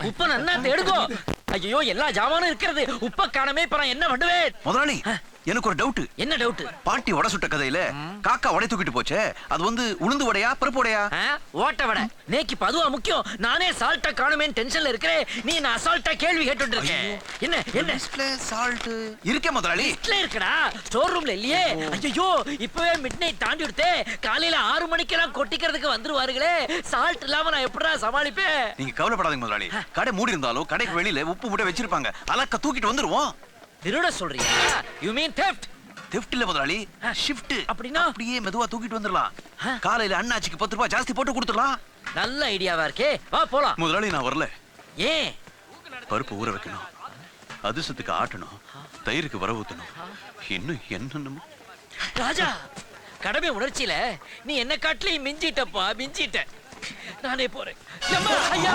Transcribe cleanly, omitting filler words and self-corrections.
உப்ப நன்னா தேடுகோ. ஐயோ எல்லா ஜாமானும் இருக்கிறது, உப்ப காணமே. இப்ப நான் என்ன பண்ணுவேன்? முதலாளி, எனக்கு ஒரு டவுட். என்ன டவுட்? பாட்டி வடை சுட்ட கதையில காக்கா வடை தூக்கிட்டு போச்சே, அது வந்து உளுந்து வடையா பருப்பு வடையா? ஓட்ட வடை. நேக்கு பதுவா முக்கியம். நானே சால்ட்டா காணுமேன்னு டென்ஷன்ல இருக்கிறேன். நீ நான் அசால்ட்டா கேள்வி கேட்டுட்டு இருக்கேன். என்ன என்ன டிஸ்ப்ளே சால்ட் இருக்கே முதலாளி. லிஸ்ட்ல இருக்குடா, ஸ்டோர் ரூம்ல இல்லையே. ஐயோ இப்பவே மிட்நைட் தாண்டி விடுதே. காலையில 6 மணிக்கெல்லாம் கொட்டிக்கிறதுக்கு வந்துருவாருங்களே. சால்ட் இல்லாம நான் எப்படிடா சமாளிப்பேன்? நீங்க கவலைப்படாதீங்க முதலாளி. கடை மூடி இருந்தாலும் கடைக்கு வெளியில உப்பு மூட்டை வச்சிருப்பாங்க. அலக்க தூக்கிட்டு வந்துருவோம். திருட சொல்றியா? You mean theft? theft இல்ல முதலாளி, ஷிஃப்ட். அப்படினா அப்படியே மெதுவா தூக்கிட்டு வந்துடலாம். காலையில அண்ணாச்சிக்கு 10 ரூபாய் ஜாஸ்தி போட்டு கொடுத்துடலாம். நல்ல ஐடியாவா இருக்கே. வா போலாம். முதலாளி நான் வரல. ஏன்? பருப்பு ஊற வைக்கணும், அதிர்சத்துக்கு ஆட்டணும், தயிருக்கு வர ஊத்தணும், இன்னும் என்னென்னமோ. ராஜா, கடமை உணர்ச்சியில நீ என்ன காட்டிலையும் மிஞ்சிட்டப்பா, மிஞ்சிட்ட. நானே போறேன். அம்மா, ஐயா.